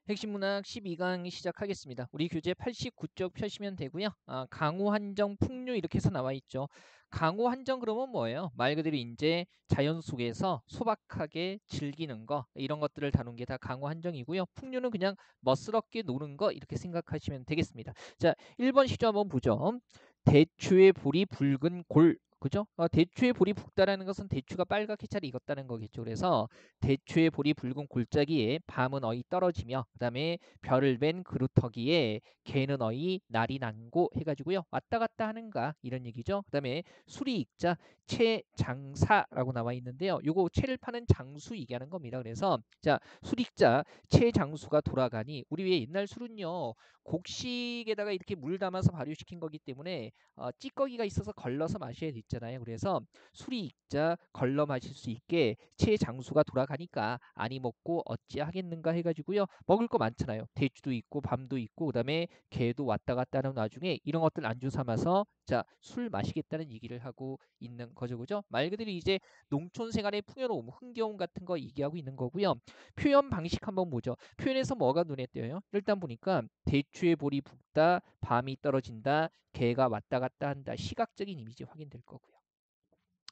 핵심 문학 12강 시작하겠습니다. 우리 교재 89쪽 펴시면 되고요. 강우 한정 풍류 이렇게 해서 나와 있죠. 강우 한정 그러면 뭐예요? 말 그대로 이제 자연 속에서 소박하게 즐기는 거 이런 것들을 다룬 게 다 강우 한정이고요. 풍류는 그냥 멋스럽게 노는 거 이렇게 생각하시면 되겠습니다. 자, 1번 시조 한번 보죠. 대추의 볼이 붉은 골 그죠? 대추의 볼이 붉다라는 것은 대추가 빨갛게 잘 익었다는 거겠죠. 그래서 대추의 볼이 붉은 골짜기에 밤은 어이 떨어지며 그 다음에 별을 벤 그루터기에 개는 어이 날이 난고 해가지고요. 왔다 갔다 하는가 이런 얘기죠. 그 다음에 수리 익자 채장사라고 나와 있는데요. 요거 채를 파는 장수 얘기하는 겁니다. 그래서 자 수리익자 채장수가 돌아가니 우리 왜 옛날 술은요. 곡식에다가 이렇게 물 담아서 발효시킨 거기 때문에 찌꺼기가 있어서 걸러서 마셔야 됐잖아요. 그래서 술이 익자 걸러 마실 수 있게 채장수가 돌아가니까 아니 먹고 어찌하겠는가 해가지고요. 먹을 거 많잖아요. 대추도 있고 밤도 있고 그다음에 개도 왔다 갔다 하는 와중에 이런 것들 안주 삼아서 자 술 마시겠다는 얘기를 하고 있는 거죠. 그죠? 말 그대로 이제 농촌 생활의 풍요로움, 흥겨움 같은 거 얘기하고 있는 거고요. 표현 방식 한번 보죠. 표현에서 뭐가 눈에 띄어요? 일단 보니까 대추의 볼이 붉다, 밤이 떨어진다, 개가 왔다 갔다 한다. 시각적인 이미지 확인될 거고요.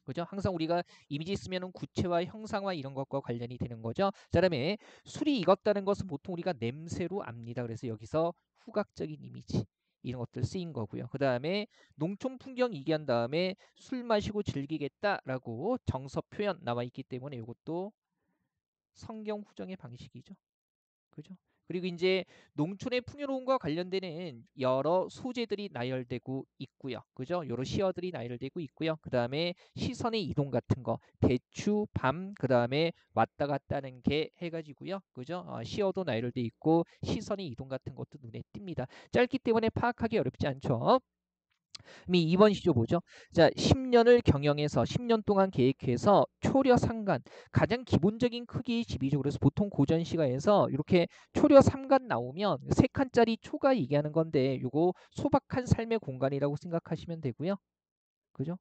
그죠? 항상 우리가 이미지 쓰면은 구체화, 형상화 이런 것과 관련이 되는 거죠. 자, 그다음에 술이 익었다는 것은 보통 우리가 냄새로 압니다. 그래서 여기서 후각적인 이미지 이런 것들 쓰인 거고요. 그 다음에 농촌 풍경 얘기한 다음에 술 마시고 즐기겠다라고 정서 표현 나와 있기 때문에 이것도 성경 후정의 방식이죠. 그죠? 그리고 이제 농촌의 풍요로움과 관련되는 여러 소재들이 나열되고 있고요. 그죠? 여러 시어들이 나열되고 있고요. 그 다음에 시선의 이동 같은 거, 대추, 밤, 그 다음에 왔다 갔다 하는 게 해가지고요. 그죠? 시어도 나열돼 있고 시선의 이동 같은 것도 눈에 띕니다. 짧기 때문에 파악하기 어렵지 않죠? 2번 시조 보죠. 자, 10년을 경영해서 10년 동안 계획해서 초려 상간 가장 기본적인 크기의 집이죠. 그래서 보통 고전 시가에서 이렇게 초려 상간 나오면 세 칸짜리 초가 얘기하는 건데 이거 소박한 삶의 공간이라고 생각하시면 되고요. 그죠?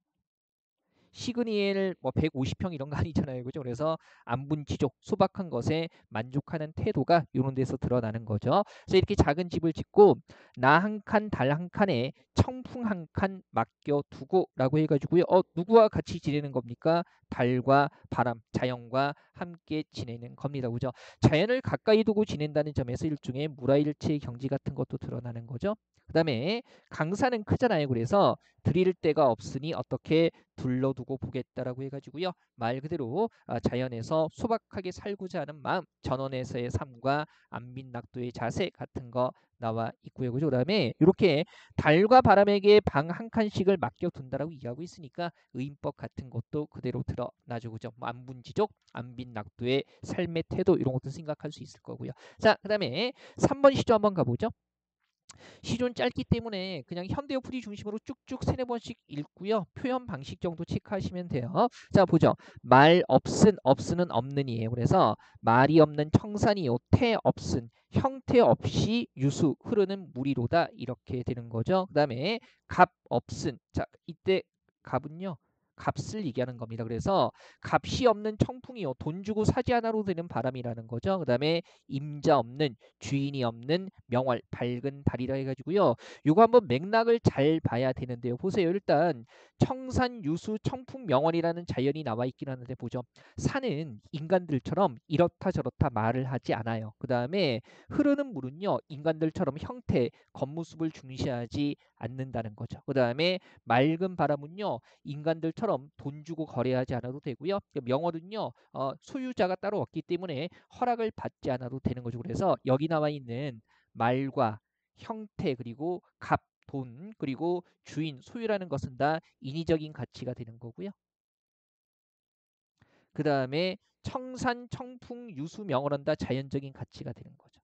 시그니엘 뭐 150평 이런 거 아니잖아요. 그죠? 그래서 안분지족 소박한 것에 만족하는 태도가 이런 데서 드러나는 거죠. 그래서 이렇게 작은 집을 짓고 나 한 칸, 달 한 칸에 청풍 한 칸 맡겨두고라고 해가지고요. 누구와 같이 지내는 겁니까? 달과 바람, 자연과 함께 지내는 겁니다. 그죠? 자연을 가까이 두고 지낸다는 점에서 일종의 물화일체의 경지 같은 것도 드러나는 거죠. 그 다음에 강산은 크잖아요. 그래서 드릴 데가 없으니 어떻게 둘러두고 보겠다라고 해가지고요. 말 그대로 자연에서 소박하게 살고자 하는 마음, 전원에서의 삶과 안빈낙도의 자세 같은 거 나와 있고요. 그죠? 그다음에 이렇게 달과 바람에게 방 한 칸씩을 맡겨둔다라고 이해하고 있으니까 의인법 같은 것도 그대로 드러나죠. 그죠? 뭐 안분지족, 안빈낙도의 삶의 태도 이런 것도 생각할 수 있을 거고요. 자, 그다음에 3번 시조 한번 가보죠. 시조는 짧기 때문에 그냥 현대어 풀이 중심으로 쭉쭉 세네 번씩 읽고요. 표현 방식 정도 체크하시면 돼요. 자, 보죠. 말 없은, 없은은 없는이에요. 그래서 말이 없는 청산이요. 태 없은, 형태 없이 유수 흐르는 물이로다. 이렇게 되는 거죠. 그 다음에 값 없은. 자, 이때 값은요. 값을 얘기하는 겁니다. 그래서 값이 없는 청풍이요. 돈 주고 사지 않아도 되는 바람이라는 거죠. 그 다음에 임자 없는, 주인이 없는 명월, 밝은 달이라 해가지고요. 요거 한번 맥락을 잘 봐야 되는데요. 보세요. 일단 청산, 유수, 청풍, 명월이라는 자연이 나와 있긴 하는데 보죠. 산은 인간들처럼 이렇다 저렇다 말을 하지 않아요. 그 다음에 흐르는 물은요. 인간들처럼 형태, 겉모습을 중시하지 않는다는 거죠. 그 다음에 맑은 바람은요. 인간들처럼 돈 주고 거래하지 않아도 되고요. 명월은요. 소유자가 따로 없기 때문에 허락을 받지 않아도 되는 거죠. 그래서 여기 나와 있는 말과 형태 그리고 값, 돈 그리고 주인, 소유라는 것은 다 인위적인 가치가 되는 거고요. 그 다음에 청산, 청풍, 유수, 명월은 다 자연적인 가치가 되는 거죠.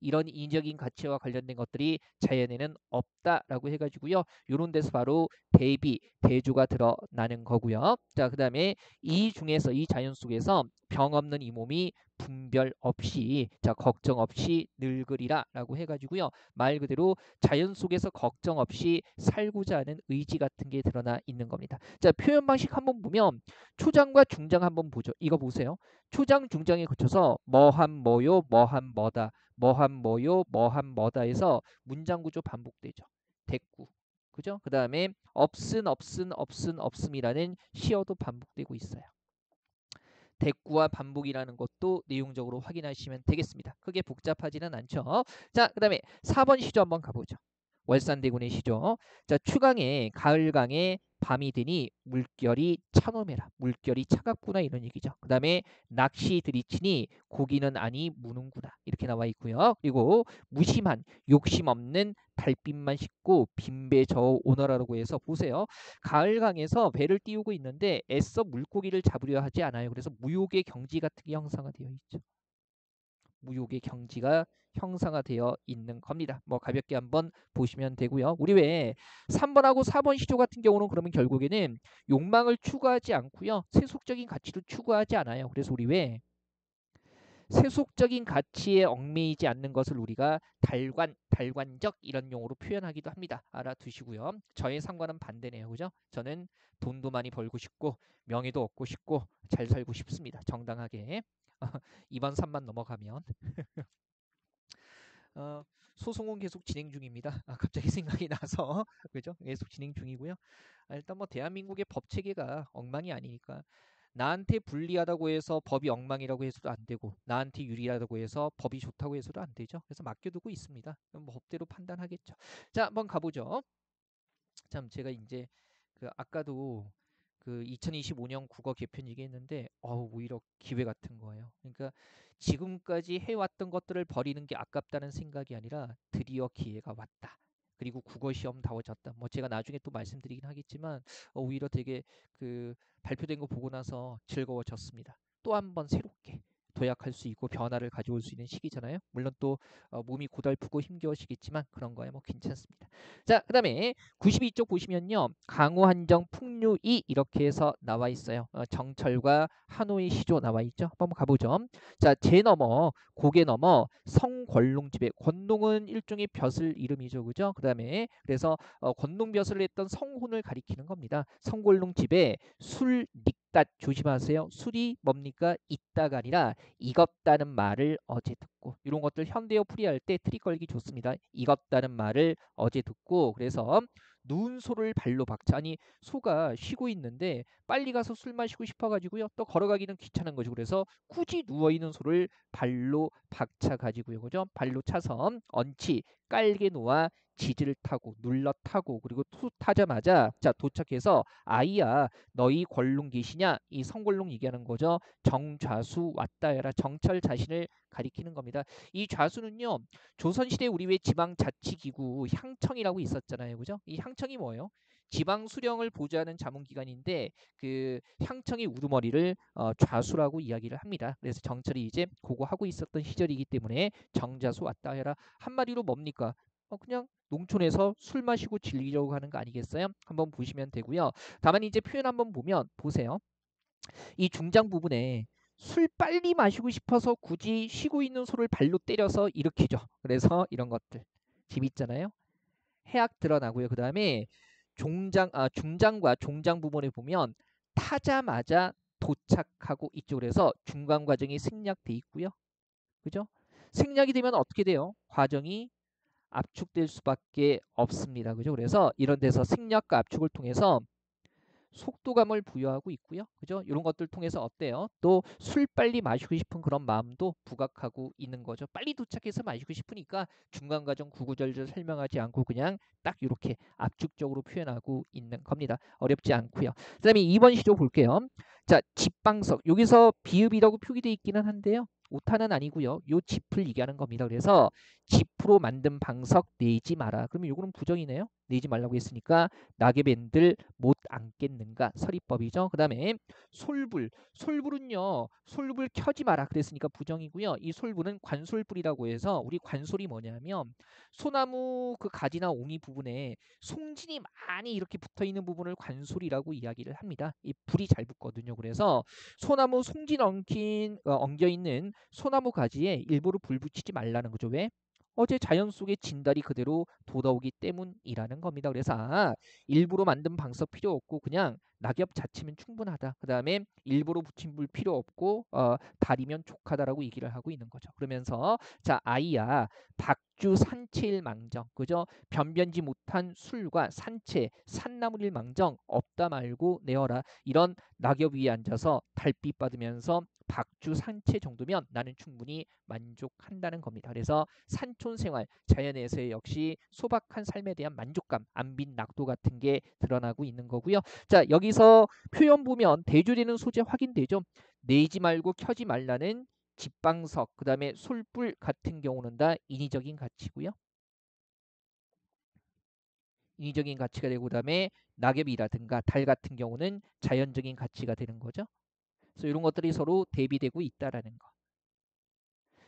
이런 인위적인 가치와 관련된 것들이 자연에는 없다라고 해가지고요. 이런 데서 바로 대비, 대조가 드러나는 거고요. 자, 그 다음에 이 중에서 이 자연 속에서 병 없는 이 몸이 분별 없이 자 걱정 없이 늙으리라라고 해가지고요. 말 그대로 자연 속에서 걱정 없이 살고자 하는 의지 같은 게 드러나 있는 겁니다. 자, 표현 방식 한번 보면 초장과 중장 한번 보죠. 이거 보세요. 초장, 중장에 거쳐서 뭐한 뭐요, 뭐한 뭐다. 뭐한 뭐요, 뭐한 뭐다 해서 문장 구조 반복되죠. 됐고. 그죠? 그 다음에 없은 없은 없은 없음이라는 시어도 반복되고 있어요. 대꾸와 반복이라는 것도 내용적으로 확인하시면 되겠습니다. 크게 복잡하지는 않죠. 자, 그 다음에 4번 시조 한번 가보죠. 월산대군의 시조. 자, 추강에 가을강에 밤이 되니 물결이 차노매라. 물결이 차갑구나 이런 얘기죠. 그 다음에 낚시 들이치니 고기는 아니 무는구나 이렇게 나와 있고요. 그리고 무심한 욕심 없는 달빛만 씻고 빈배 저 오너라라고 해서 보세요. 가을강에서 배를 띄우고 있는데 애써 물고기를 잡으려 하지 않아요. 그래서 무욕의 경지 같은 게 형성화 되어 있죠. 무욕의 경지가 형성화되어 있는 겁니다. 뭐 가볍게 한번 보시면 되고요. 우리 왜 3번하고 4번 시조 같은 경우는 그러면 결국에는 욕망을 추구하지 않고요. 세속적인 가치도 추구하지 않아요. 그래서 우리 왜 세속적인 가치에 얽매이지 않는 것을 우리가 달관적 이런 용어로 표현하기도 합니다. 알아두시고요. 저의 상관은 반대네요. 그죠? 저는 돈도 많이 벌고 싶고 명예도 얻고 싶고 잘 살고 싶습니다. 정당하게. 2번 3만 넘어가면 소송은 계속 진행 중입니다. 갑자기 생각이 나서 그죠? 계속 진행 중이고요. 일단 뭐 대한민국의 법 체계가 엉망이 아니니까 나한테 불리하다고 해서 법이 엉망이라고 해서도 안 되고 나한테 유리하다고 해서 법이 좋다고 해서도 안 되죠. 그래서 맡겨두고 있습니다. 그럼 뭐 법대로 판단하겠죠. 자, 한번 가보죠. 참 제가 이제 그 아까도 그 2025년 국어 개편 얘기했는데 오히려 기회 같은 거예요. 그러니까 지금까지 해왔던 것들을 버리는 게 아깝다는 생각이 아니라 드디어 기회가 왔다. 그리고 국어 시험 다워졌다. 뭐 제가 나중에 또 말씀드리긴 하겠지만 오히려 되게 그 발표된 거 보고 나서 즐거워졌습니다. 또 한 번 새롭게 도약할 수 있고 변화를 가져올 수 있는 시기잖아요. 물론 또 몸이 고달프고 힘겨우시겠지만 그런 거야 뭐 괜찮습니다. 자, 그다음에 92쪽 보시면요. 강호 한정 풍류이 이렇게 해서 나와 있어요. 정철과 한호의 시조 나와 있죠. 한번 가보죠. 자, 제 넘어 고개 넘어 성권룡집에 권룡은 일종의 벼슬 이름이죠. 그죠? 그다음에 그래서 권룡벼슬을 했던 성혼을 가리키는 겁니다. 성권룡집에 술 닉닷 조심하세요. 술이 뭡니까? 있다가 아니라 익었다는 말을 어제 듣고 이런 것들 현대어 풀이할 때 트릭 걸기 좋습니다. 익었다는 말을 어제 듣고 그래서 누운 소를 발로 박자. 아니 소가 쉬고 있는데 빨리 가서 술 마시고 싶어가지고요. 또 걸어가기는 귀찮은 거죠. 그래서 굳이 누워있는 소를 발로 박차 가지고요. 그죠? 발로 차서 얹히 깔게 놓아 지지를 타고 눌러 타고 그리고 투 타자마자 자 도착해서 아이야 너희 권룡 계시냐 이 성권룡 얘기하는 거죠. 정좌수 왔다 해라 정철 자신을 가리키는 겁니다. 이 좌수는요 조선시대 우리 왜 지방자치기구 향청이라고 있었잖아요. 그죠? 이 향청이 뭐예요? 지방 수령을 보좌하는 자문기관인데 그 향청의 우두머리를 좌수라고 이야기를 합니다. 그래서 정철이 이제 그거 하고 있었던 시절이기 때문에 정자수 왔다 해라 한마디로 뭡니까? 그냥 농촌에서 술 마시고 즐기려고 하는 거 아니겠어요? 한번 보시면 되고요. 다만 이제 표현 한번 보면 보세요. 이 중장 부분에 술 빨리 마시고 싶어서 굳이 쉬고 있는 소를 발로 때려서 일으키죠. 그래서 이런 것들 재밌잖아요. 해악 드러나고요. 그 다음에 중장과 종장 부분에 보면 타자마자 도착하고 있죠. 그래서 중간 과정이 생략돼 있고요. 그죠? 생략이 되면 어떻게 돼요? 과정이 압축될 수밖에 없습니다. 그죠? 그래서 이런 데서 생략과 압축을 통해서 속도감을 부여하고 있고요. 그죠? 이런 것들 통해서 어때요? 또 술 빨리 마시고 싶은 그런 마음도 부각하고 있는 거죠. 빨리 도착해서 마시고 싶으니까 중간 과정 구구절절 설명하지 않고 그냥 딱 이렇게 압축적으로 표현하고 있는 겁니다. 어렵지 않고요. 그다음에 2번 시조 볼게요. 자, 집방석. 여기서 비읍이라고 표기되어 있기는 한데요. 오타는 아니고요. 요 집을 얘기하는 겁니다. 그래서 집으로 만든 방석 내지 마라. 그러면 요거는 부정이네요. 내지 말라고 했으니까 낙엽엔들 못 앉겠는가 서리법이죠. 그 다음에 솔불은요 솔불 켜지 마라 그랬으니까 부정이고요. 이 솔불은 관솔불이라고 해서 우리 관솔이 뭐냐면 소나무 그 가지나 옹이 부분에 송진이 많이 이렇게 붙어있는 부분을 관솔이라고 이야기를 합니다. 이 불이 잘 붙거든요. 그래서 소나무 송진 엉겨있는 소나무 가지에 일부러 불 붙이지 말라는 거죠. 왜? 어제 자연 속의 진달이 그대로 돋아오기 때문이라는 겁니다. 그래서 일부러 만든 방석 필요 없고 그냥 낙엽 자체면 충분하다. 그 다음에 일부러 붙인 불 필요 없고 달이면 족하다라고 얘기를 하고 있는 거죠. 그러면서 자 아이야 박주 산채일망정 그죠? 변변지 못한 술과 산채 산나물일망정 없다 말고 내어라. 이런 낙엽 위에 앉아서 달빛 받으면서 박주 산채 정도면 나는 충분히 만족한다는 겁니다. 그래서 산촌 생활, 자연에서의 역시 소박한 삶에 대한 만족감, 안빈 낙도 같은 게 드러나고 있는 거고요. 자, 여기서 표현 보면 대조되는 소재 확인되죠. 내지 말고 켜지 말라는 집방석, 그 다음에 솔불 같은 경우는 다 인위적인 가치고요. 인위적인 가치가 되고 그다음에 낙엽이라든가 달 같은 경우는 자연적인 가치가 되는 거죠. 그래서 이런 것들이 서로 대비되고 있다라는 거.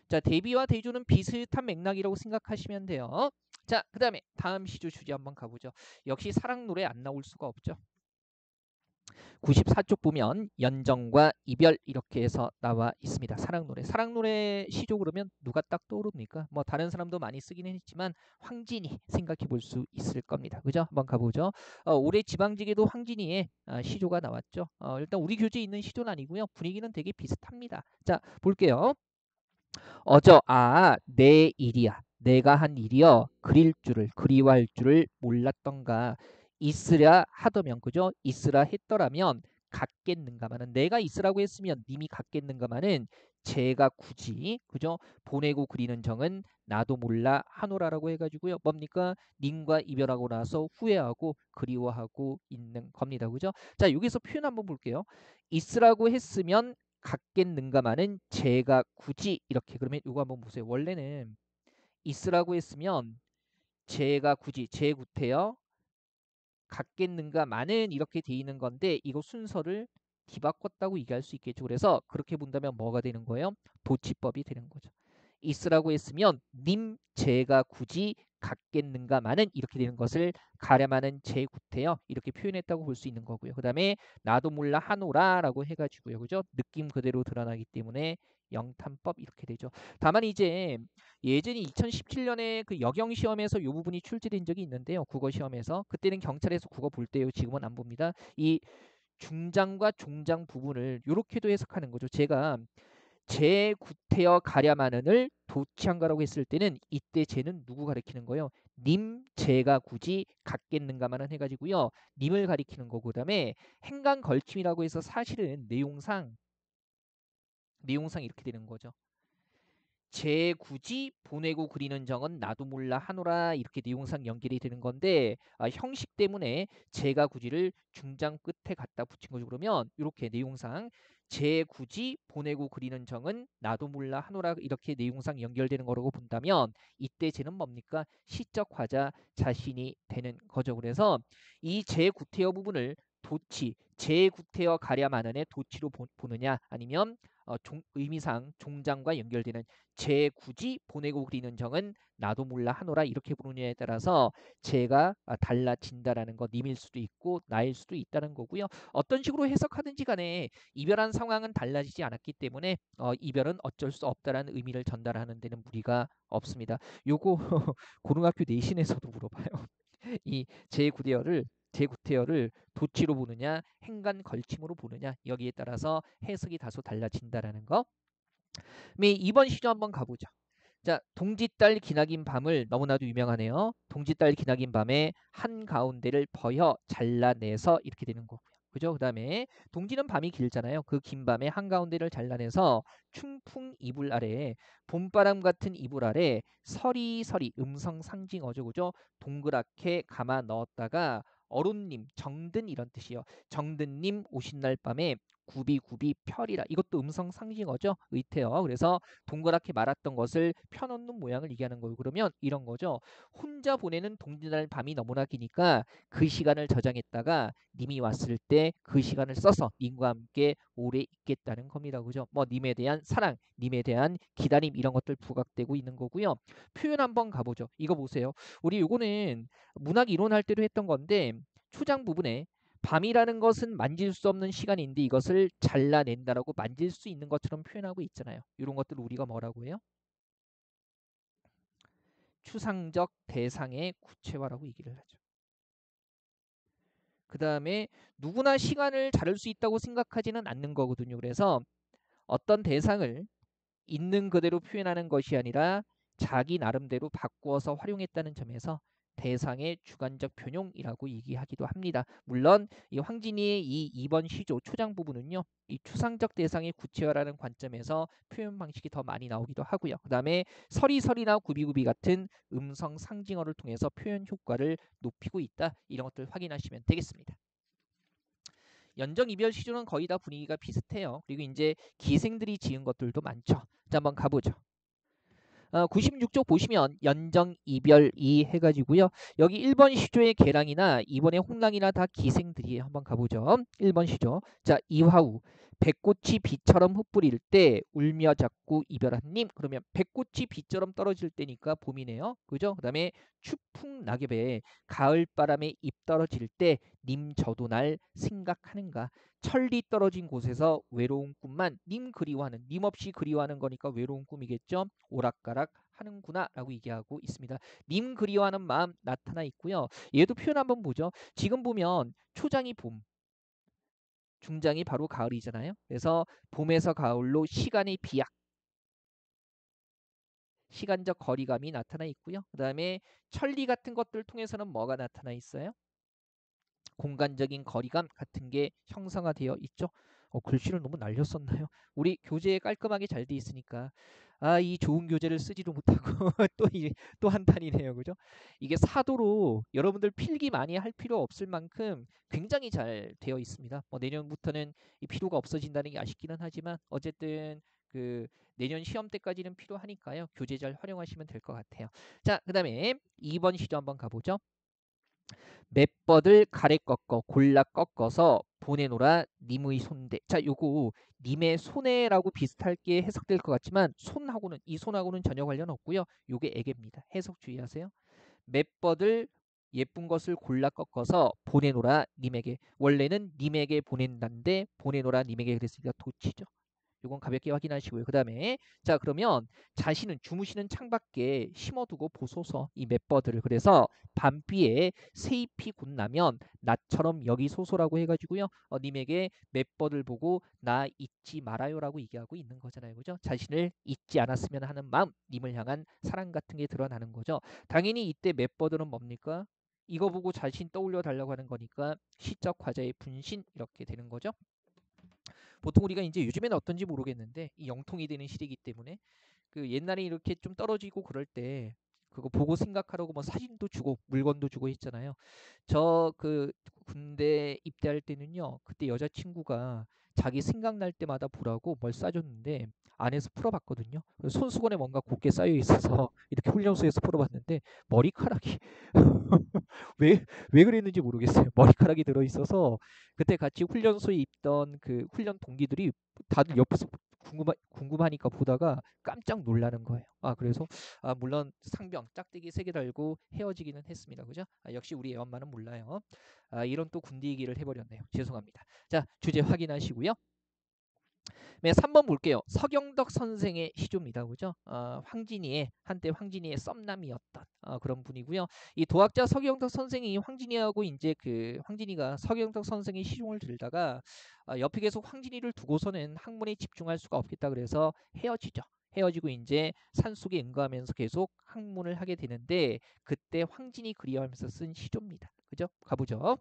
자, 대비와 대조는 비슷한 맥락이라고 생각하시면 돼요. 자, 그 다음에 다음 시조 주제 한번 가보죠. 역시 사랑 노래 안 나올 수가 없죠. 94쪽 보면 연정과 이별 이렇게 해서 나와 있습니다. 사랑 노래. 사랑 노래 시조 그러면 누가 딱 떠오릅니까? 뭐 다른 사람도 많이 쓰기는 했지만 황진이 생각해 볼 수 있을 겁니다. 그죠? 한번 가보죠. 올해 지방직에도 황진이의 시조가 나왔죠. 일단 우리 교재에 있는 시조는 아니고요. 분위기는 되게 비슷합니다. 자, 볼게요. 내 일이야. 내가 한 일이여. 그리워할 줄을 몰랐던가. 있으랴 하더면, 그죠? 있으라 했더라면 갖겠는가마는 내가 있으라고 했으면 님이 갖겠는가마는 제가 굳이 그죠? 보내고 그리는 정은 나도 몰라 하노라라고 해가지고요. 뭡니까? 님과 이별하고 나서 후회하고 그리워하고 있는 겁니다. 그죠? 자, 여기서 표현 한번 볼게요. 있으라고 했으면 갖겠는가마는 제가 굳이 이렇게 그러면 이거 한번 보세요. 원래는 있으라고 했으면 제가 굳이 제 구태여 갖겠는가마는 이렇게 돼 있는 건데 이거 순서를 뒤바꿨다고 얘기할 수 있겠죠. 그래서 그렇게 본다면 뭐가 되는 거예요? 도치법이 되는 거죠. 있으라고 했으면 님 제가 굳이 갖겠는가마는 이렇게 되는 것을 가렴하는 제 구태여 이렇게 표현했다고 볼 수 있는 거고요. 그 다음에 나도 몰라 하노라라고 해가지고요. 그죠? 느낌 그대로 드러나기 때문에 영탄법 이렇게 되죠. 다만 이제 예전에 2017년에 그 여경 시험에서 이 부분이 출제된 적이 있는데요. 국어 시험에서 그때는 경찰에서 국어 볼 때요. 지금은 안 봅니다. 이 중장과 종장 부분을 이렇게도 해석하는 거죠. 제가 제 구태여 가랴마는을 도치한가라고 했을 때는 이때 쟤는 누구 가리키는 거예요? 님 제가 굳이 갖겠는가만은 해가지고요. 님을 가리키는 거고 그다음에 행간 걸침이라고 해서 사실은 내용상 이렇게 되는 거죠. 제 굳이 보내고 그리는 정은 나도 몰라 하노라 이렇게 내용상 연결이 되는 건데 형식 때문에 제가 굳이를 중장 끝에 갖다 붙인 거죠. 그러면 이렇게 내용상 제 굳이 보내고 그리는 정은 나도 몰라 하노라 이렇게 내용상 연결되는 거라고 본다면 이때 쟤는 뭡니까? 시적 화자 자신이 되는 거죠. 그래서 이 제 구태여 부분을 도치 제 구태여 가랴마는의 도치로 보느냐 아니면 의미상 종장과 연결되는 제 굳이 보내고 그리는 정은 나도 몰라 하노라 이렇게 부르느냐에 따라서 제가 달라진다라는 거 님일 수도 있고 나일 수도 있다는 거고요. 어떤 식으로 해석하든지 간에 이별한 상황은 달라지지 않았기 때문에 이별은 어쩔 수 없다라는 의미를 전달하는 데는 무리가 없습니다. 요거 고등학교 내신에서도 물어봐요. 이 제 구태여를 도치로 보느냐 행간 걸침으로 보느냐 여기에 따라서 해석이 다소 달라진다라는 거. 2번 시조 한번 가보죠. 자, 동짓달 기나긴 밤을 너무나도 유명하네요. 동짓달 기나긴 밤에 한가운데를 버여 잘라내서 이렇게 되는 거고요. 그죠? 그 다음에 동지는 밤이 길잖아요. 그 긴 밤에 한가운데를 잘라내서 충풍 이불 아래 봄바람 같은 이불 아래 서리서리 음성 상징어죠. 그죠? 동그랗게 감아 넣었다가 어른님 정든 이런 뜻이요. 정든님 오신 날 밤에 구비구비 펼이라 이것도 음성 상징어죠. 의태어. 그래서 동그랗게 말았던 것을 펴놓는 모양을 얘기하는 거예요. 그러면 이런 거죠. 혼자 보내는 동지날 밤이 너무나 기니까 그 시간을 저장했다가 님이 왔을 때 그 시간을 써서 님과 함께 오래 있겠다는 겁니다. 그죠? 뭐 님에 대한 사랑, 님에 대한 기다림 이런 것들 부각되고 있는 거고요. 표현 한번 가보죠. 이거 보세요. 우리 요거는 문학 이론할 때도 했던 건데 초장 부분에 밤이라는 것은 만질 수 없는 시간인데 이것을 잘라낸다라고 만질 수 있는 것처럼 표현하고 있잖아요. 이런 것들을 우리가 뭐라고 해요? 추상적 대상의 구체화라고 얘기를 하죠. 그 다음에 누구나 시간을 자를 수 있다고 생각하지는 않는 거거든요. 그래서 어떤 대상을 있는 그대로 표현하는 것이 아니라 자기 나름대로 바꾸어서 활용했다는 점에서 대상의 주관적 변용이라고 얘기하기도 합니다. 물론 이 황진이의 이 2번 시조 초장 부분은요. 이 추상적 대상의 구체화라는 관점에서 표현 방식이 더 많이 나오기도 하고요. 그 다음에 서리서리나 구비구비 같은 음성 상징어를 통해서 표현 효과를 높이고 있다. 이런 것들 확인하시면 되겠습니다. 연정 이별 시조는 거의 다 분위기가 비슷해요. 그리고 이제 기생들이 지은 것들도 많죠. 자, 한번 가보죠. 96쪽 보시면 연정 이별이 해가지고요. 여기 1번 시조의 개랑이나 2번의 홍랑이나 다 기생들이에요. 한번 가보죠. 1번 시조. 자, 이화우. 백꽃이 비처럼 흩뿌릴 때 울며 자꾸 이별한 님. 그러면 백꽃이 비처럼 떨어질 때니까 봄이네요. 그죠? 그 다음에 추풍 낙엽에 가을바람에 잎 떨어질 때 님 저도 날 생각하는가. 천리 떨어진 곳에서 외로운 꿈만 님 그리워하는, 님 없이 그리워하는 거니까 외로운 꿈이겠죠. 오락가락 하는구나 라고 얘기하고 있습니다. 님 그리워하는 마음 나타나 있고요. 얘도 표현 한번 보죠. 지금 보면 초장이 봄, 중장이 바로 가을이잖아요. 그래서 봄에서 가을로 시간의 비약, 시간적 거리감이 나타나 있고요. 그 다음에 천리 같은 것들 통해서는 뭐가 나타나 있어요? 공간적인 거리감 같은 게 형성화되어 있죠. 글씨를 너무 날렸었나요? 우리 교재 깔끔하게 잘 돼 있으니까 이 좋은 교재를 쓰지도 못하고 또 한 탄이네요. 그죠? 이게 사도로 여러분들 필기 많이 할 필요 없을 만큼 굉장히 잘 되어 있습니다. 내년부터는 이 필요가 없어진다는 게 아쉽기는 하지만 어쨌든 그 내년 시험 때까지는 필요하니까요. 교재 잘 활용하시면 될 것 같아요. 자, 그다음에 2번 시조 한번 가보죠. 맷버들 가래 꺾어 골라 꺾어서 보내노라 님의 손대. 자, 요거 님의 손해라고 비슷하게 해석될 것 같지만 손하고는, 이 손하고는 전혀 관련 없고요. 요게 애개입니다. 해석 주의하세요. 맷버들 예쁜 것을 골라 꺾어서 보내노라 님에게. 원래는 님에게 보낸다는데 보내노라 님에게 그랬으니까 도치죠. 요건 가볍게 확인하시고요. 그 다음에 자, 그러면 자신은 주무시는 창밖에 심어두고 보소서 이 맷버들을. 그래서 밤비에 새잎이 곧 나면 나처럼 여기소서라고 해가지고요. 님에게 맷버들 보고 나 잊지 말아요라고 얘기하고 있는 거잖아요. 그죠? 자신을 잊지 않았으면 하는 마음, 님을 향한 사랑 같은 게 드러나는 거죠. 당연히 이때 맷버들은 뭡니까? 이거 보고 자신 떠올려 달라고 하는 거니까 시적 화자의 분신 이렇게 되는 거죠. 보통 우리가 이제 요즘에는 어떤지 모르겠는데 이 영통이 되는 시대이기 때문에 그 옛날에 이렇게 좀 떨어지고 그럴 때 그거 보고 생각하라고 뭐 사진도 주고 물건도 주고 했잖아요. 저 그 군대 입대할 때는요. 그때 여자친구가 자기 생각날 때마다 보라고 뭘 싸줬는데 안에서 풀어봤거든요. 손수건에 뭔가 곱게 쌓여 있어서 이렇게 훈련소에서 풀어봤는데 머리카락이 왜 그랬는지 모르겠어요. 머리카락이 들어있어서 그때 같이 훈련소에 있던 그 훈련 동기들이 다들 옆에서 궁금하니까 보다가 깜짝 놀라는 거예요. 그래서 물론 상병 짝대기 3개 달고 헤어지기는 했습니다. 그죠? 역시 우리 애엄마는 몰라요. 이런 또 군대 얘기를 해버렸네요. 죄송합니다. 자, 주제 확인하시고요. 네, 3번 볼게요. 서경덕 선생의 시조입니다. 그죠? 한때 황진이의 썸남이었던 그런 분이고요. 이 도학자 서경덕 선생이 황진이하고 이제 그 황진이가 서경덕 선생의 시종을 들다가 옆에 계속 황진이를 두고서는 학문에 집중할 수가 없겠다 그래서 헤어지죠. 헤어지고 이제 산속에 응가하면서 계속 학문을 하게 되는데 그때 황진이 그리워하면서 쓴 시조입니다. 그죠? 가보죠.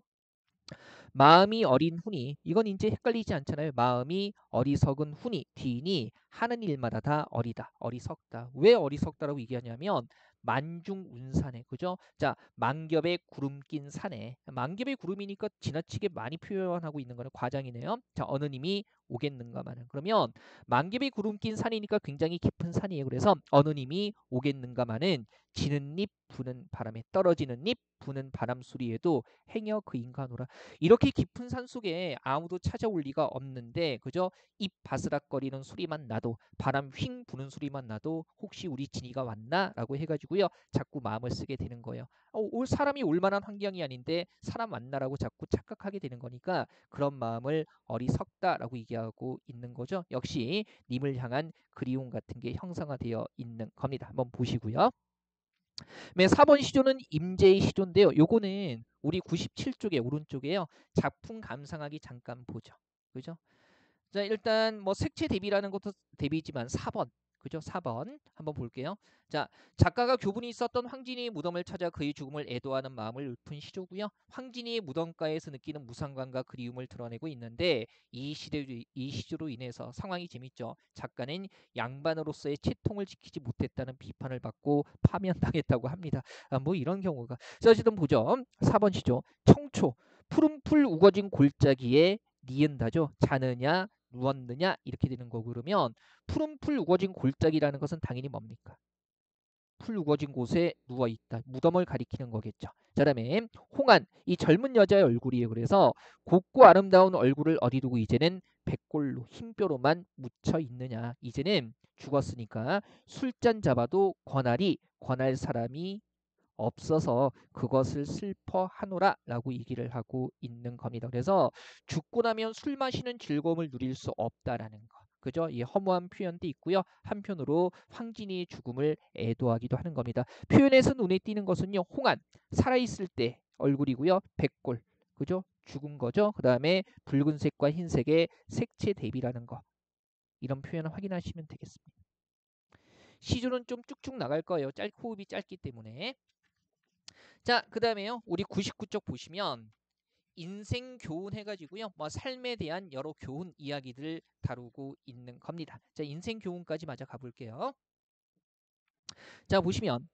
마음이 어린 훈이, 이건 이제 헷갈리지 않잖아요. 마음이 어리석은 훈이 디인이 하는 일마다 다 어리다, 어리석다. 왜 어리석다라고 얘기하냐면 만중운산에, 그죠? 자, 만겹에 구름 낀 산에, 만겹에 구름이니까 지나치게 많이 표현하고 있는 거는 과장이네요. 자, 어느 님이 오겠는가마는. 그러면 만겹에 구름 낀 산이니까 굉장히 깊은 산이에요. 그래서 어느 님이 오겠는가마는 지는 잎 부는 바람에, 떨어지는 잎 부는 바람 소리에도 행여 그 인간오라. 이렇게 깊은 산 속에 아무도 찾아올 리가 없는데 그저 잎 바스락거리는 소리만 나도, 바람 휭 부는 소리만 나도 혹시 우리 진이가 왔나? 라고 해가지고요. 자꾸 마음을 쓰게 되는 거예요. 올 사람이 올 만한 환경이 아닌데 사람 왔나라고 자꾸 착각하게 되는 거니까 그런 마음을 어리석다라고 얘기하고 있는 거죠. 역시 님을 향한 그리움 같은 게 형성화되어 있는 겁니다. 한번 보시고요. 맨 4번 시조는 임제의 시조인데요. 요거는 우리 97쪽에 오른쪽에요. 작품 감상하기 잠깐 보죠. 그죠? 자, 일단 뭐 색채 대비라는 것도 대비지만 4번. 그죠? 4번 한번 볼게요. 자, 작가가 교분이 있었던 황진이의 무덤을 찾아 그의 죽음을 애도하는 마음을 읊은 시조고요. 황진이의 무덤가에서 느끼는 무상감과 그리움을 드러내고 있는데 이 시조로 인해서 상황이 재밌죠. 작가는 양반으로서의 채통을 지키지 못했다는 비판을 받고 파면당했다고 합니다. 뭐 이런 경우가. 자, 어쨌든 보죠. 4번 시조. 청초. 푸른 풀 우거진 골짜기에 니은다죠. 자느냐 누웠느냐 이렇게 되는 거고 그러면 푸른 풀 우거진 골짜기라는 것은 당연히 뭡니까? 풀 우거진 곳에 누워 있다. 무덤을 가리키는 거겠죠. 자, 그다음에 홍안 이 젊은 여자의 얼굴이에요. 그래서 곱고 아름다운 얼굴을 어디 두고 이제는 백골로 흰뼈로만 묻혀 있느냐. 이제는 죽었으니까 술잔 잡아도 권할 사람이 없어서 그것을 슬퍼하노라라고 얘기를 하고 있는 겁니다. 그래서 죽고 나면 술 마시는 즐거움을 누릴 수 없다라는 거. 그죠? 이 허무한 표현도 있고요. 한편으로 황진이의 죽음을 애도하기도 하는 겁니다. 표현에서 눈에 띄는 것은요. 홍안 살아있을 때 얼굴이고요. 백골 그죠? 죽은 거죠. 그 다음에 붉은색과 흰색의 색채 대비라는 거. 이런 표현을 확인하시면 되겠습니다. 시조는 좀 쭉쭉 나갈 거예요. 호흡이 짧기 때문에. 자, 그 다음에요. 우리 99쪽 보시면 인생 교훈 해가지고요. 뭐 삶에 대한 여러 교훈 이야기들을 다루고 있는 겁니다. 자, 인생 교훈까지 마저 가볼게요. 자, 보시면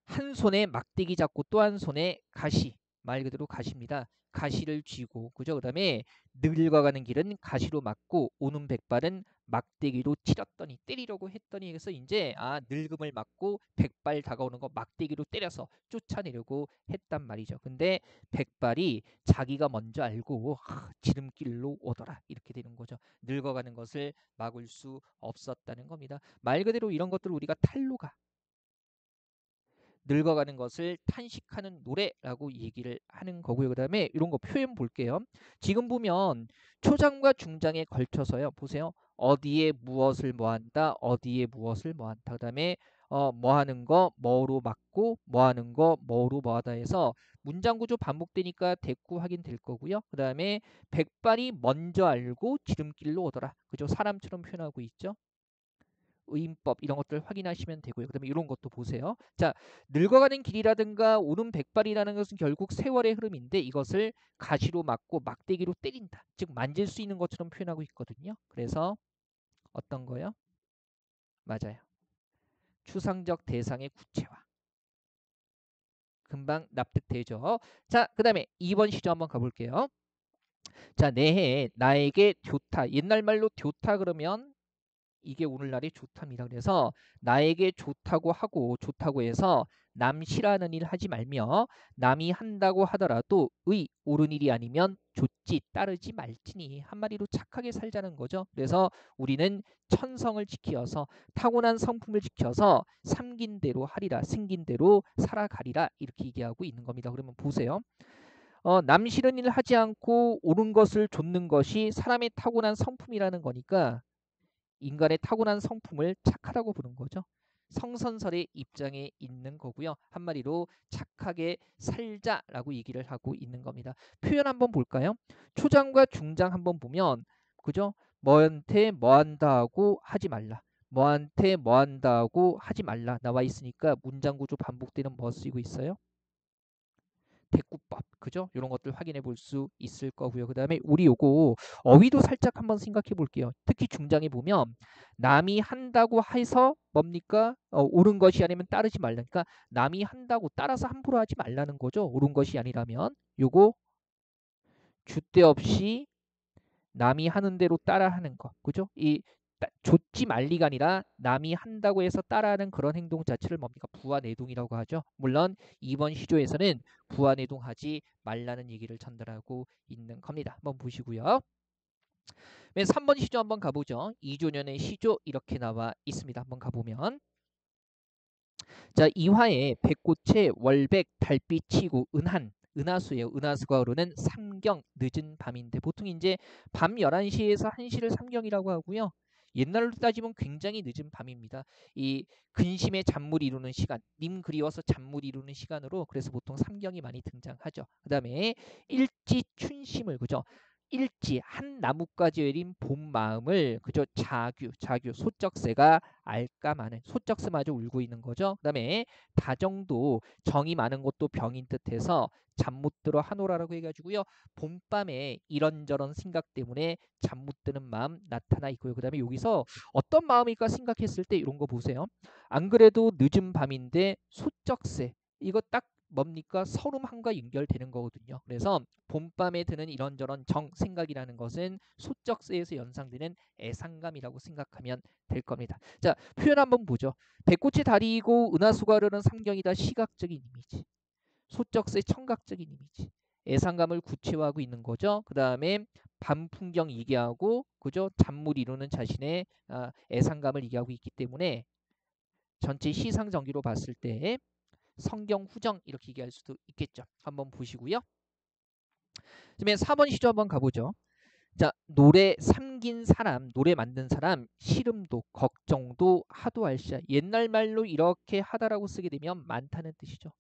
한 손에 막대기 잡고 또 한 손에 가시, 말 그대로 가시입니다. 가시를 쥐고 그죠? 그다음에 늙어가는 길은 가시로 막고 오는 백발은 막대기로 치렀더니 때리려고 했더니 그래서 이제 늙음을 막고 백발 다가오는 거 막대기로 때려서 쫓아내려고 했단 말이죠. 근데 백발이 자기가 먼저 알고 지름길로 오더라 이렇게 되는 거죠. 늙어가는 것을 막을 수 없었다는 겁니다. 말 그대로 이런 것들을 우리가 탈로가 늙어가는 것을 탄식하는 노래라고 얘기를 하는 거고요. 그 다음에 이런 거 표현 볼게요. 지금 보면 초장과 중장에 걸쳐서요. 보세요. 어디에 무엇을 뭐한다. 어디에 무엇을 뭐한다. 그 다음에 뭐하는 거 뭐로 맞고 뭐하는 거 뭐로 뭐하다 해서 문장 구조 반복되니까 대꾸 확인될 거고요. 그 다음에 백발이 먼저 알고 지름길로 오더라. 그죠? 사람처럼 표현하고 있죠. 의인법 이런 것들 확인하시면 되고요. 그다음에 이런 것도 보세요. 자, 늙어가는 길이라든가 오는 백발이라는 것은 결국 세월의 흐름인데 이것을 가시로 막고 막대기로 때린다. 즉 만질 수 있는 것처럼 표현하고 있거든요. 그래서 어떤 거요? 맞아요. 추상적 대상의 구체화. 금방 납득되죠. 자, 그다음에 2번 시조 한번 가볼게요. 자, 내해 나에게 좋다. 옛날 말로 좋다 그러면 이게 오늘날의 좋답니다. 그래서 나에게 좋다고 하고 좋다고 해서 남 싫어하는 일 하지 말며 남이 한다고 하더라도 옳은 일이 아니면 좋지 따르지 말지니 한마디로 착하게 살자는 거죠. 그래서 우리는 천성을 지키어서 타고난 성품을 지켜서 삼긴 대로 하리라 생긴 대로 살아가리라 이렇게 얘기하고 있는 겁니다. 그러면 보세요. 남 싫은 일 하지 않고 옳은 것을 좇는 것이 사람의 타고난 성품이라는 거니까 인간의 타고난 성품을 착하다고 부른 거죠. 성선설의 입장에 있는 거고요. 한마디로 착하게 살자라고 얘기를 하고 있는 겁니다. 표현 한번 볼까요? 초장과 중장 한번 보면 그죠? 뭐한테 뭐한다 하고 하지 말라. 뭐한테 뭐한다 하고 하지 말라 나와 있으니까 문장 구조 반복되는 뭐 쓰이고 있어요? 대꾸법 그죠? 이런 것들 확인해 볼 수 있을 거고요. 그 다음에 우리 요거 어휘도 살짝 한번 생각해 볼게요. 특히 중장에 보면 남이 한다고 해서 뭡니까? 옳은 것이 아니면 따르지 말라니까 남이 한다고 따라서 함부로 하지 말라는 거죠. 옳은 것이 아니라면 요거 줏대 없이 남이 하는 대로 따라하는 거 그죠? 이 좋지 말리가 아니라 남이 한다고 해서 따라하는 그런 행동 자체를 뭡니까? 부하내동이라고 하죠. 물론 이번 시조에서는 부하내동하지 말라는 얘기를 전달하고 있는 겁니다. 한번 보시고요. 3번 시조 한번 가보죠. 2조년의 시조 이렇게 나와 있습니다. 한번 가보면 자, 이화에 백꽃에 월백 달빛이고 은하수예요. 은하수가 오르는 삼경 늦은 밤인데 보통 이제 밤 11시에서 1시를 삼경이라고 하고요. 옛날로 따지면 굉장히 늦은 밤입니다. 이 근심의 잠물 이루는 시간, 님 그리워서 잠물 이루는 시간으로 그래서 보통 삼경이 많이 등장하죠. 그 다음에 일지 춘심을 그죠? 일지 한 나뭇가지 열린 봄 마음을 그죠? 자규 소쩍새가 알까 마는 소쩍새마저 울고 있는 거죠. 그 다음에 다정도 정이 많은 것도 병인 듯해서 잠 못 들어 하노라라고 해가지고요. 봄밤에 이런저런 생각 때문에 잠 못 드는 마음 나타나 있고요. 그 다음에 여기서 어떤 마음일까 생각했을 때 이런 거 보세요. 안 그래도 늦은 밤인데 소쩍새 이거 딱 뭡니까? 서름함과 연결되는 거거든요. 그래서 봄밤에 드는 이런저런 생각이라는 것은 소쩍새에서 연상되는 애상감이라고 생각하면 될 겁니다. 자, 표현 한번 보죠. 배꽃이 다리고 은하수가 흐르는 삼경이다. 시각적인 이미지. 소쩍새 청각적인 이미지. 애상감을 구체화하고 있는 거죠. 그 다음에 밤 풍경 이기하고 그죠? 잠물 이루는 자신의 애상감을 이기하고 있기 때문에 전체 시상 정기로 봤을 때 성경 후정 이렇게 얘기할 수도 있겠죠. 한번 보시고요. 그다음에 4번 시조 한번 가보죠. 자, 노래 삼긴 사람, 노래 만든 사람, 시름도, 걱정도, 하도 알샤. 옛날 말로 이렇게 하다라고 쓰게 되면 많다는 뜻이죠.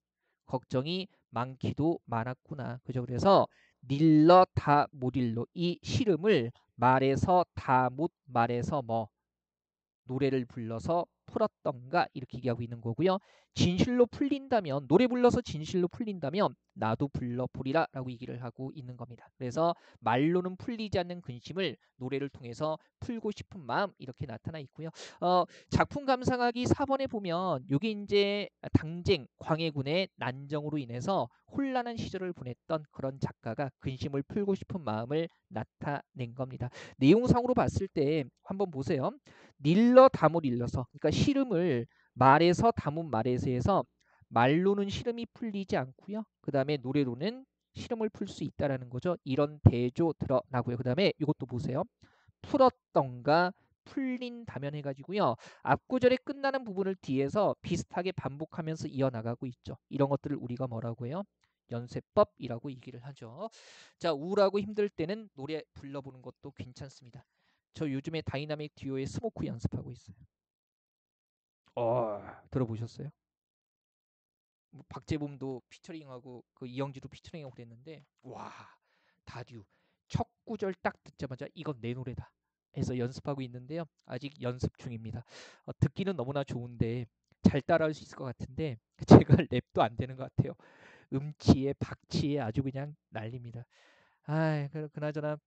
걱정이 많기도 많았구나. 그죠? 그래서 닐러 다 모릴로 이 시름을 말해서 다 못 말해서 뭐 노래를 불러서 풀었던가 이렇게 얘기하고 있는 거고요. 진실로 풀린다면 노래 불러서 진실로 풀린다면 나도 불러보리라 라고 얘기를 하고 있는 겁니다. 그래서 말로는 풀리지 않는 근심을 노래를 통해서 풀고 싶은 마음 이렇게 나타나 있고요. 작품 감상하기 4번에 보면 이게 이제 당쟁 광해군의 난정으로 인해서 혼란한 시절을 보냈던 그런 작가가 근심을 풀고 싶은 마음을 나타낸 겁니다. 내용상으로 봤을 때 한번 보세요. 닐러 담을 일러서 그러니까 시름을 말에서 담은 말에서 말로는 시름이 풀리지 않고요. 그 다음에 노래로는 시름을 풀 수 있다라는 거죠. 이런 대조 드러나고요. 그 다음에 이것도 보세요. 풀었던가 풀린다면 해가지고요. 앞구절에 끝나는 부분을 뒤에서 비슷하게 반복하면서 이어나가고 있죠. 이런 것들을 우리가 뭐라고 해요? 연쇄법이라고 얘기를 하죠. 자, 우울하고 힘들 때는 노래 불러보는 것도 괜찮습니다. 저 요즘에 다이나믹 듀오의 스모크 연습하고 있어요. 들어보셨어요? 뭐 박재범도 피처링하고 그 이영지도 피처링하고 그랬는데 와 다듀 첫 구절 딱 듣자마자 이건 내 노래다 해서 연습하고 있는데요. 아직 연습 중입니다. 듣기는 너무나 좋은데 잘 따라할 수 있을 것 같은데 제가 랩도 안 되는 것 같아요. 음치에 박치에 아주 그냥 난립니다. 그나저나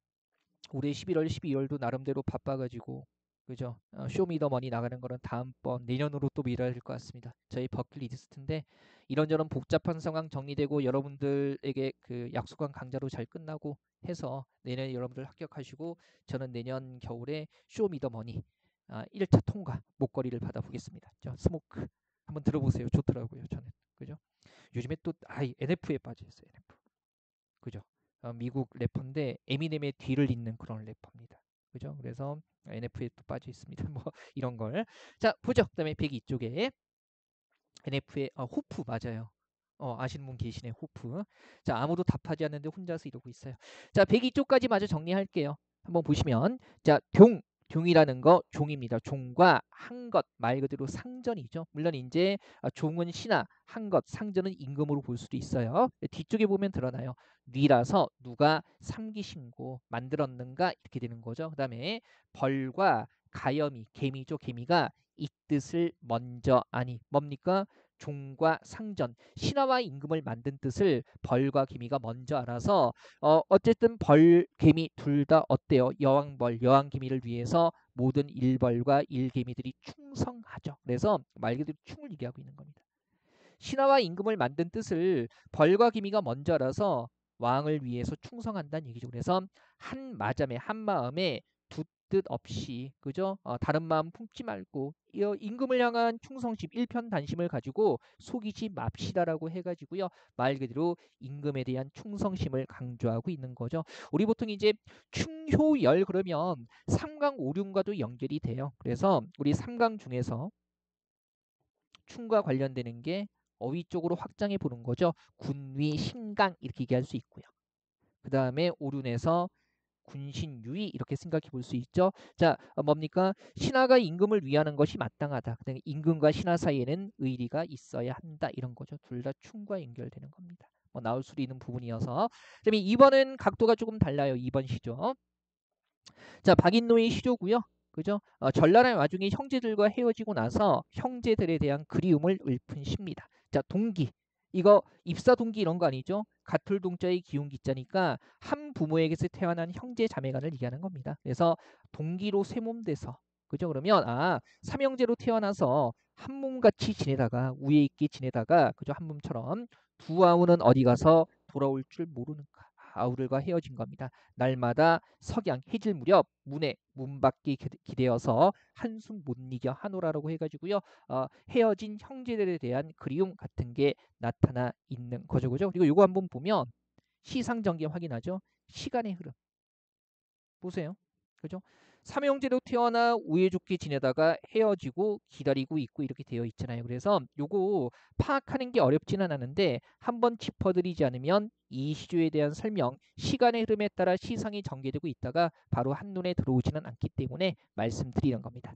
올해 11월, 12월도 나름대로 바빠가지고 그죠? 쇼미더머니 나가는 거는 다음번 내년으로 또 미뤄야 될 것 같습니다. 저희 버킷리스트인데 이런저런 복잡한 상황 정리되고 여러분들에게 그 약속한 강좌로 잘 끝나고 해서 내년에 여러분들 합격하시고 저는 내년 겨울에 쇼미더머니 1차 통과 목걸이를 받아보겠습니다. 스모크 한번 들어보세요. 좋더라고요. 저는 그죠? 요즘에 또 NF에 빠져 있어요. NF. 그죠? 미국 래퍼인데 에미넴의 뒤를 잇는 그런 래퍼입니다. 그죠? 그래서 NF에 또 빠져 있습니다. 뭐 이런 걸. 자, 보죠. 그다음에 102쪽에 NF의 호프 맞아요. 아시는 분 계시네. 호프. 자, 아무도 답하지 않는데 혼자서 이러고 있어요. 자, 102쪽까지 마저 정리할게요. 한번 보시면 자, 종이라는 거 종입니다. 종과 한 것 말 그대로 상전이죠. 물론 이제 종은 신하, 한 것 상전은 임금으로 볼 수도 있어요. 뒤쪽에 보면 드러나요. 뉘라서 누가 삼기신고 만들었는가 이렇게 되는 거죠. 그다음에 벌과 가염이 개미죠. 개미가 이 뜻을 먼저 아니 뭡니까? 종과 상전 신하와 임금을 만든 뜻을 벌과 개미가 먼저 알아서 어쨌든 벌 개미 둘 다 어때요? 여왕벌 여왕개미를 위해서 모든 일벌과 일개미들이 충성하죠. 그래서 말 그대로 충을 얘기하고 있는 겁니다. 신하와 임금을 만든 뜻을 벌과 기미가 먼저 알아서 왕을 위해서 충성한다는 얘기죠. 그래서 한 마음에 한 마음에 두 뜻 없이 그죠? 다른 마음 품지 말고 임금을 향한 충성심 일편단심을 가지고 속이지 맙시다라고 해가지고요. 말 그대로 임금에 대한 충성심을 강조하고 있는 거죠. 우리 보통 이제 충효열 그러면 삼강오륜과도 연결이 돼요. 그래서 우리 삼강 중에서 충과 관련되는 게 어휘 쪽으로 확장해 보는 거죠. 군위, 신강 이렇게 얘기할 수 있고요. 그 다음에 오륜에서 군신유의 이렇게 생각해 볼 수 있죠. 자, 뭡니까? 신하가 임금을 위하는 것이 마땅하다. 그다음에 임금과 신하 사이에는 의리가 있어야 한다. 이런 거죠. 둘 다 충과 연결되는 겁니다. 뭐 나올 수 있는 부분이어서. 그다음에 2번은 각도가 조금 달라요. 2번 시죠. 자, 박인노의 시조고요. 그죠? 전란의 와중에 형제들과 헤어지고 나서 형제들에 대한 그리움을 읊은 시입니다. 자, 동기. 이거 입사 동기 이런 거 아니죠? 가톨 동자의 기운 기자니까 한 부모에게서 태어난 형제 자매간을 얘기하는 겁니다. 그래서 동기로 쇠몸돼서 그죠? 그러면 삼형제로 태어나서 한 몸같이 지내다가 우애 있게 지내다가 그죠? 한 몸처럼 두 아우는 어디 가서 돌아올 줄 모르는가? 아우들과 헤어진 겁니다. 날마다 석양 해질 무렵 문 밖에 기대어서 한숨 못 이겨 하노라라고 해가지고요. 헤어진 형제들에 대한 그리움 같은 게 나타나 있는 거죠, 그죠? 그리고 이거 한번 보면 시상전개 확인하죠. 시간의 흐름 보세요, 그죠? 삼형제로 태어나 우애 좋게 지내다가 헤어지고 기다리고 있고 이렇게 되어 있잖아요. 그래서 요거 파악하는 게 어렵지는 않은데 한번 짚어드리지 않으면 이 시조에 대한 설명, 시간의 흐름에 따라 시상이 전개되고 있다가 바로 한눈에 들어오지는 않기 때문에 말씀드리는 겁니다.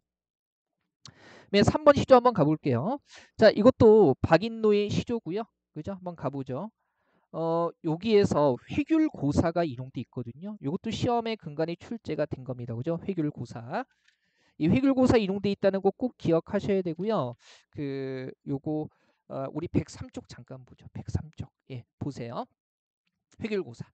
네, 3번 시조 한번 가볼게요. 자, 이것도 박인노의 시조고요. 그죠? 한번 가보죠. 여기에서 회귤고사가 인용돼 있거든요. 이것도 시험에 근간에 출제가 된 겁니다. 그죠? 회귤고사. 이 회귤고사 인용돼 있다는 거 꼭 기억하셔야 되고요. 요거 우리 103쪽 잠깐 보죠. 103쪽. 예, 보세요. 회귤고사.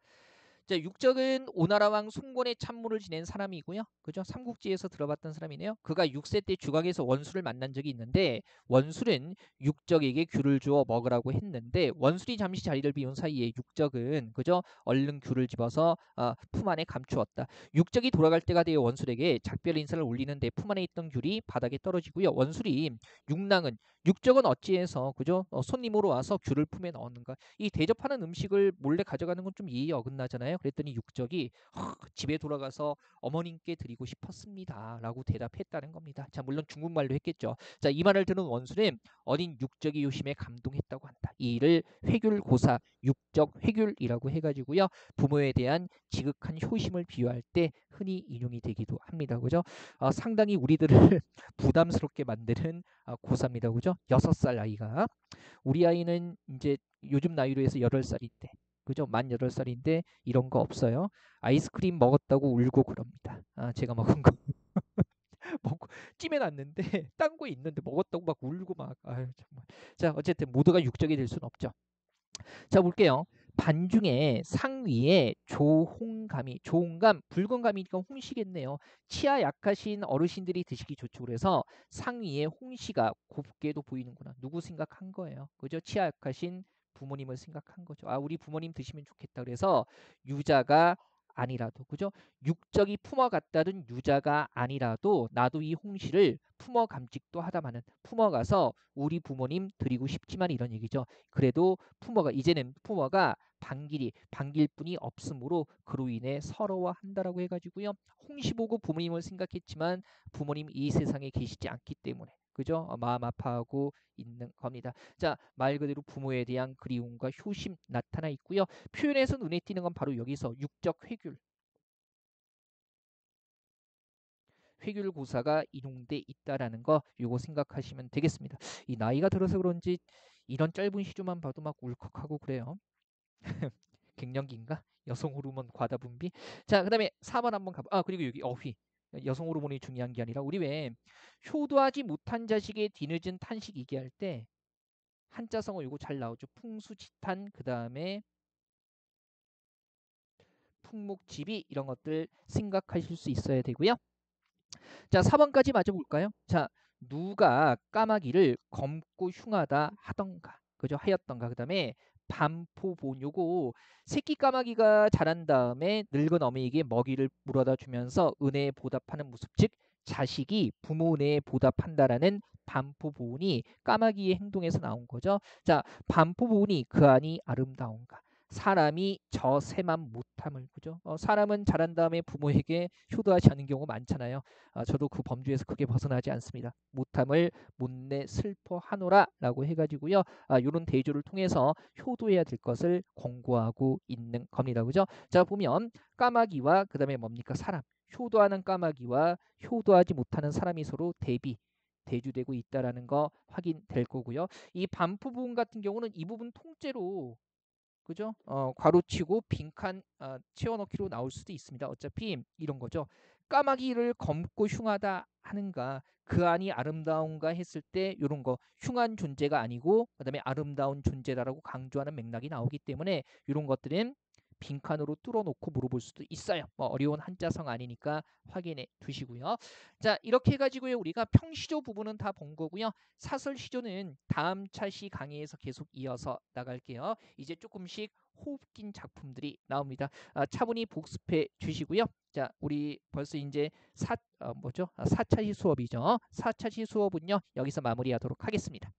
자, 육적은 오나라 왕 송건의 참모를 지낸 사람이고요. 그죠? 삼국지에서 들어봤던 사람이네요. 그가 6세 때 주각에서 원수를 만난 적이 있는데 원술은 육적에게 귤을 주어 먹으라고 했는데 원술이 잠시 자리를 비운 사이에 육적은 그죠? 얼른 귤을 집어서 품 안에 감추었다. 육적이 돌아갈 때가 되어 원술에게 작별 인사를 올리는데 품 안에 있던 귤이 바닥에 떨어지고요. 원술이 육적은 어찌해서 그죠? 손님으로 와서 귤을 품에 넣었는가? 이 대접하는 음식을 몰래 가져가는 건 좀 예의 어긋나잖아요. 그랬더니 육적이 집에 돌아가서 어머님께 드리고 싶었습니다. 라고 대답했다는 겁니다. 자, 물론 중국말로 했겠죠. 자, 이 말을 들은 원수는 어린 육적의 요심에 감동했다고 한다. 이 일을 회귤고사, 육적 회귤이라고 해가지고요. 부모에 대한 지극한 효심을 비유할 때 흔히 인용이 되기도 합니다. 그죠? 상당히 우리들을 부담스럽게 만드는 고사입니다. 그죠? 6살 아이가. 우리 아이는 이제 요즘 나이로 해서 8살인데 그죠? 만 8살인데 이런 거 없어요. 아이스크림 먹었다고 울고 그럽니다. 제가 먹은 거 먹고 찜해놨는데 딴 거 있는데 먹었다고 막 울고 막 아유 정말. 자, 어쨌든 모두가 육적이 될 수는 없죠. 자, 볼게요. 반중에 상위에 조홍감이 조홍감 붉은 감이니까 홍시겠네요. 치아 약하신 어르신들이 드시기 좋죠. 그래서 상위에 홍시가 곱게도 보이는구나. 누구 생각한 거예요. 그죠? 치아 약하신 부모님을 생각한 거죠. 우리 부모님 드시면 좋겠다. 그래서 유자가 아니라도 그죠? 육적이 품어갔다는 유자가 아니라도 나도 이 홍시를 품어 감직도 하다마는 품어가서 우리 부모님 드리고 싶지만 이런 얘기죠. 그래도 이제는 부모가 반길 분이 없으므로 그로 인해 서러워한다라고 해가지고요. 홍시 보고 부모님을 생각했지만 부모님 이 세상에 계시지 않기 때문에 그죠? 마음 아파하고 있는 겁니다. 자, 말 그대로 부모에 대한 그리움과 효심 나타나 있고요. 표현에서 눈에 띄는 건 바로 여기서 육적 회귤고사가 인용돼 있다라는 거 요거 생각하시면 되겠습니다. 이 나이가 들어서 그런지 이런 짧은 시조만 봐도 막 울컥하고 그래요. 갱년기인가? 여성 호르몬 과다 분비. 자, 그다음에 4번 한번 가봐. 그리고 여기 어휘. 여성 호르몬이 중요한 게 아니라 우리 왜 효도하지 못한 자식의 뒤늦은 탄식 얘기할 때 한자성어 요거 잘 나오죠. 풍수지탄 그다음에 풍목지비 이런 것들 생각하실 수 있어야 되고요. 자, 4번까지 맞아볼까요? 자, 누가 까마귀를 검고 흉하다 하던가 그죠? 하였던가. 그다음에 반포본 요거 새끼 까마귀가 자란 다음에 늙은 어미에게 먹이를 물어다 주면서 은혜에 보답하는 모습, 즉 자식이 부모 은혜에 보답한다라는 반포보온이 까마귀의 행동에서 나온 거죠. 자, 반포보온이 그 안이 아름다운가? 사람이 저새만 못함을. 그죠? 사람은 자란 다음에 부모에게 효도하지 않는 경우가 많잖아요. 저도 그 범주에서 크게 벗어나지 않습니다. 못함을 못내 슬퍼하노라라고 해가지고요. 이런 대조를 통해서 효도해야 될 것을 권고하고 있는 겁니다. 그죠? 자, 보면 까마귀와 그다음에 뭡니까? 사람. 효도하는 까마귀와 효도하지 못하는 사람이 서로 대주되고 있다라는 거 확인될 거고요. 이 반포 부분 같은 경우는 이 부분 통째로, 그죠? 괄호치고 빈칸 채워넣기로 나올 수도 있습니다. 어차피 이런 거죠. 까마귀를 검고 흉하다 하는가, 그 안이 아름다운가 했을 때 이런 거 흉한 존재가 아니고 그다음에 아름다운 존재다라고 강조하는 맥락이 나오기 때문에 이런 것들은 빈칸으로 뚫어놓고 물어볼 수도 있어요. 뭐 어려운 한자성 아니니까 확인해 두시고요. 자, 이렇게 해가지고요 우리가 평시조 부분은 다 본 거고요. 사설시조는 다음 차시 강의에서 계속 이어서 나갈게요. 이제 조금씩 호흡 긴 작품들이 나옵니다. 차분히 복습해 주시고요. 자, 우리 벌써 이제 뭐죠? 4차시 수업이죠. 4차시 수업은요 여기서 마무리하도록 하겠습니다.